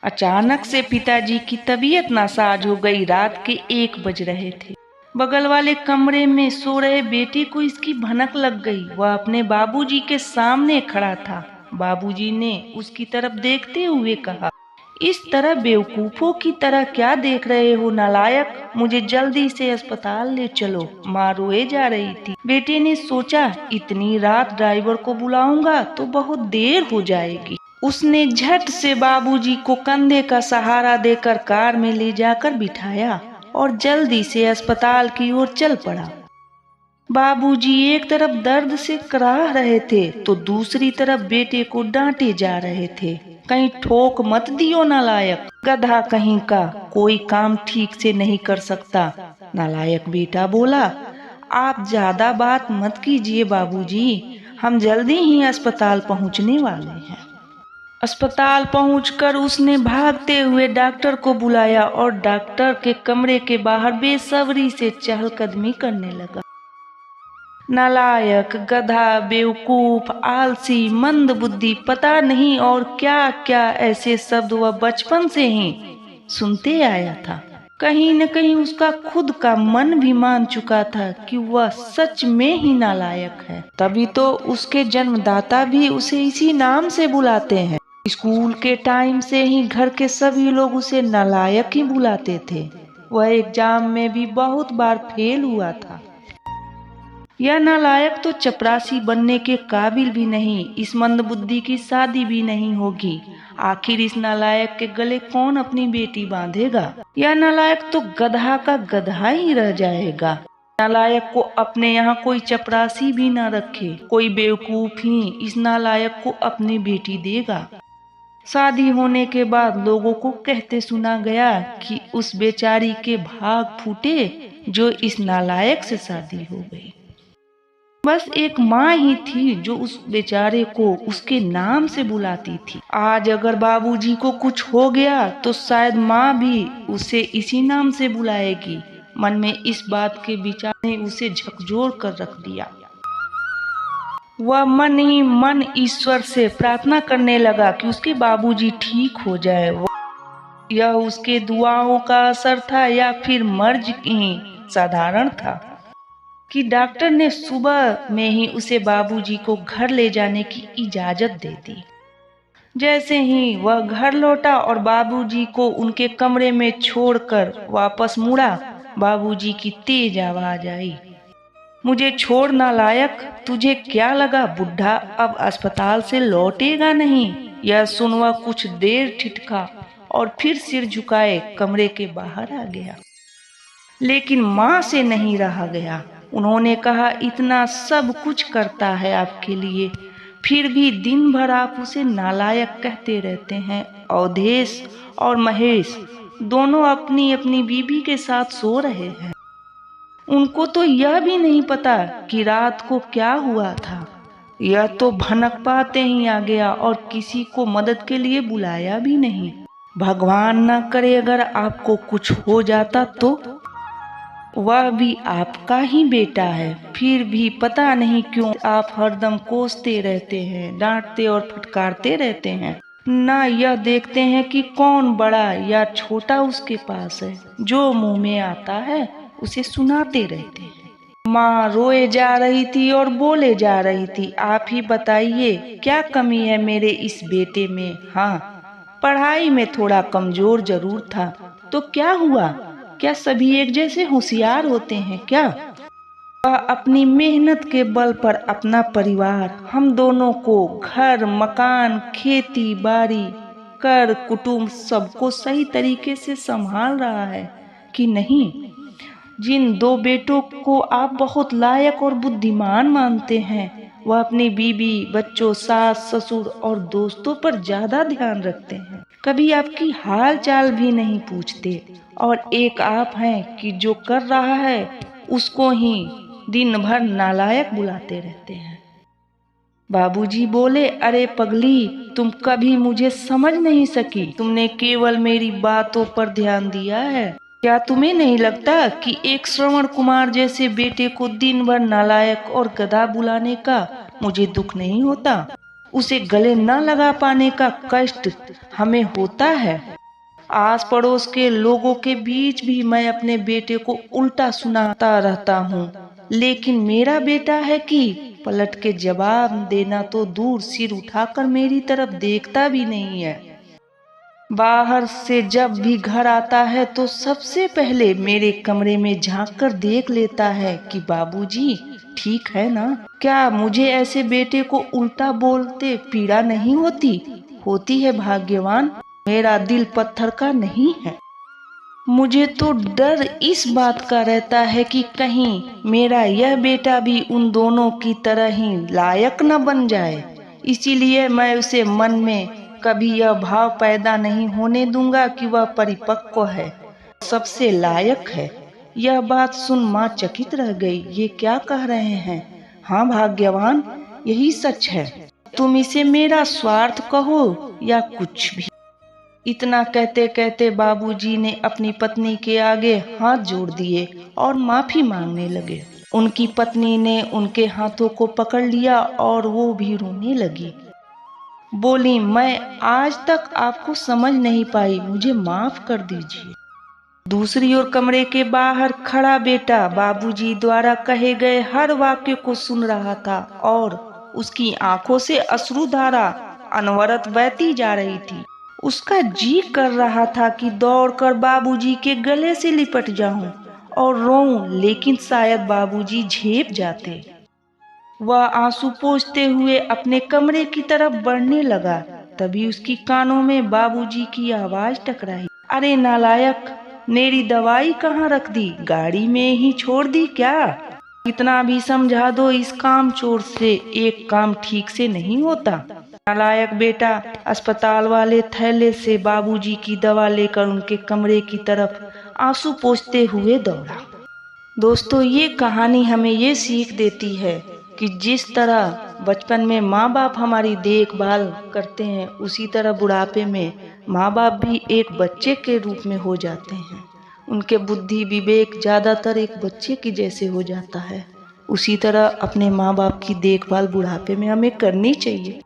अचानक से पिताजी की तबीयत नासाज हो गई। रात के 1 बज रहे थे। बगल वाले कमरे में सो रहे बेटे को इसकी भनक लग गई। वह अपने बाबूजी के सामने खड़ा था। बाबूजी ने उसकी तरफ देखते हुए कहा, इस तरह बेवकूफों की तरह क्या देख रहे हो नालायक, मुझे जल्दी से अस्पताल ले चलो, माँ रोए जा रही थी। बेटे ने सोचा इतनी रात ड्राइवर को बुलाऊंगा तो बहुत देर हो जाएगी। उसने झट से बाबूजी को कंधे का सहारा देकर कार में ले जाकर बिठाया और जल्दी से अस्पताल की ओर चल पड़ा। बाबूजी एक तरफ दर्द से कराह रहे थे तो दूसरी तरफ बेटे को डांटे जा रहे थे। कहीं ठोक मत दियो नालायक, गधा कहीं का, कोई काम ठीक से नहीं कर सकता। नालायक बेटा बोला, आप ज्यादा बात मत कीजिए बाबूजी, हम जल्दी ही अस्पताल पहुंचने वाले हैं। अस्पताल पहुंचकर उसने भागते हुए डॉक्टर को बुलाया और डॉक्टर के कमरे के बाहर बेसब्री से चहलकदमी करने लगा। नालायक, गधा, बेवकूफ, आलसी, मंदबुद्धि, पता नहीं और क्या क्या ऐसे शब्द वह बचपन से ही सुनते आया था। कहीं न कहीं उसका खुद का मन भी मान चुका था कि वह सच में ही नालायक है। तभी तो उसके जन्मदाता भी उसे इसी नाम से बुलाते हैं। स्कूल के टाइम से ही घर के सभी लोग उसे नालायक ही बुलाते थे। वह एग्जाम में भी बहुत बार फेल हुआ था। यह नालायक तो चपरासी बनने के काबिल भी नहीं, इस मंदबुद्धि की शादी भी नहीं होगी। आखिर इस नालायक के गले कौन अपनी बेटी बांधेगा? यह नालायक तो गधा का गधा ही रह जाएगा। नालायक को अपने यहाँ कोई चपरासी भी न रखे, कोई बेवकूफ ही इस नालायक को अपनी बेटी देगा। शादी होने के बाद लोगों को कहते सुना गया कि उस बेचारी के भाग फूटे जो इस नालायक से शादी हो गई। बस एक माँ ही थी जो उस बेचारे को उसके नाम से बुलाती थी। आज अगर बाबूजी को कुछ हो गया तो शायद माँ भी उसे इसी नाम से बुलाएगी। मन में इस बात के विचार ने उसे झकझोर कर रख दिया। वह मन ही मन ईश्वर से प्रार्थना करने लगा कि उसके बाबूजी ठीक हो जाए। यह उसके दुआओं का असर था या फिर मर्ज ही साधारण था कि डॉक्टर ने सुबह में ही उसे बाबूजी को घर ले जाने की इजाजत दे दी। जैसे ही वह घर लौटा और बाबूजी को उनके कमरे में छोड़कर वापस मुड़ा, बाबूजी की तेज आवाज आई, मुझे छोड़ नालायक, तुझे क्या लगा बुढ़ा अब अस्पताल से लौटेगा नहीं? यह सुन वह कुछ देर ठिठका और फिर सिर झुकाए कमरे के बाहर आ गया। लेकिन माँ से नहीं रहा गया। उन्होंने कहा, इतना सब कुछ करता है आपके लिए, फिर भी दिन भर आप उसे नालायक कहते रहते हैं। अवधेश और महेश दोनों अपनी अपनी बीबी के साथ सो रहे हैं। उनको तो यह भी नहीं पता कि रात को क्या हुआ था। यह तो भनक पाते ही आ गया और किसी को मदद के लिए बुलाया भी नहीं। भगवान न करे अगर आपको कुछ हो जाता तो? वह भी आपका ही बेटा है, फिर भी पता नहीं क्यों आप हरदम कोसते रहते हैं, डांटते और फटकारते रहते हैं। ना यह देखते हैं कि कौन बड़ा या छोटा उसके पास है। जो मुंह में आता है उसे सुनाते रहते हैं। माँ रोए जा रही थी और बोले जा रही थी, आप ही बताइए क्या कमी है मेरे इस बेटे में? हाँ, पढ़ाई में थोड़ा कमजोर जरूर था, तो क्या हुआ? क्या सभी एक जैसे होशियार होते हैं क्या? वह अपनी मेहनत के बल पर अपना परिवार, हम दोनों को, घर मकान, खेती बाड़ी, कर कुटुंब सबको सही तरीके से संभाल रहा है कि नहीं? जिन 2 बेटों को आप बहुत लायक और बुद्धिमान मानते हैं, वह अपनी बीबी, बच्चों, सास ससुर और दोस्तों पर ज्यादा ध्यान रखते हैं। कभी आपकी हाल चाल भी नहीं पूछते। और एक आप हैं कि जो कर रहा है उसको ही दिन भर नालायक बुलाते रहते हैं। बाबूजी बोले, अरे पगली, तुम कभी मुझे समझ नहीं सकी। तुमने केवल मेरी बातों पर ध्यान दिया है। क्या तुम्हें नहीं लगता कि एक श्रवण कुमार जैसे बेटे को दिन भर नालायक और गधा बुलाने का मुझे दुख नहीं होता? उसे गले न लगा पाने का कष्ट हमें होता है। आस पड़ोस के लोगों के बीच भी मैं अपने बेटे को उल्टा सुनाता रहता हूँ, लेकिन मेरा बेटा है कि पलट के जवाब देना तो दूर, सिर उठाकर मेरी तरफ देखता भी नहीं है। बाहर से जब भी घर आता है तो सबसे पहले मेरे कमरे में झांक कर देख लेता है कि बाबूजी ठीक है ना। क्या मुझे ऐसे बेटे को उल्टा बोलते पीड़ा नहीं होती? होती है भाग्यवान, मेरा दिल पत्थर का नहीं है। मुझे तो डर इस बात का रहता है कि कहीं मेरा यह बेटा भी उन दोनों की तरह ही लायक न बन जाए। इसीलिए मैं उसे मन में कभी यह भाव पैदा नहीं होने दूंगा कि वह परिपक्व है, सबसे लायक है। यह बात सुन माँ चकित रह गई। ये क्या कह रहे हैं? हाँ भाग्यवान, यही सच है। तुम इसे मेरा स्वार्थ कहो या कुछ भी। इतना कहते कहते बाबूजी ने अपनी पत्नी के आगे हाथ जोड़ दिए और माफी मांगने लगे। उनकी पत्नी ने उनके हाथों को पकड़ लिया और वो भी रोने लगी। बोली, मैं आज तक आपको समझ नहीं पाई, मुझे माफ कर दीजिए। दूसरी ओर कमरे के बाहर खड़ा बेटा बाबूजी द्वारा कहे गए हर वाक्य को सुन रहा था और उसकी आंखों से अश्रुधारा अनवरत बहती जा रही थी। उसका जी कर रहा था कि दौड़कर बाबूजी के गले से लिपट जाऊं और रोऊं, लेकिन शायद बाबूजी झेप जाते। वह आंसू पोंछते हुए अपने कमरे की तरफ बढ़ने लगा। तभी उसकी कानों में बाबूजी की आवाज टकराई। अरे नालायक, मेरी दवाई कहाँ रख दी? गाड़ी में ही छोड़ दी क्या? कितना भी समझा दो, इस काम चोर से एक काम ठीक से नहीं होता। नालायक बेटा अस्पताल वाले थैले से बाबूजी की दवा लेकर उनके कमरे की तरफ आंसू पोंछते हुए दौड़ा। दोस्तों, ये कहानी हमें ये सीख देती है कि जिस तरह बचपन में माँ बाप हमारी देखभाल करते हैं, उसी तरह बुढ़ापे में माँ बाप भी एक बच्चे के रूप में हो जाते हैं। उनके बुद्धि विवेक ज़्यादातर एक बच्चे की जैसे हो जाता है। उसी तरह अपने माँ बाप की देखभाल बुढ़ापे में हमें करनी चाहिए।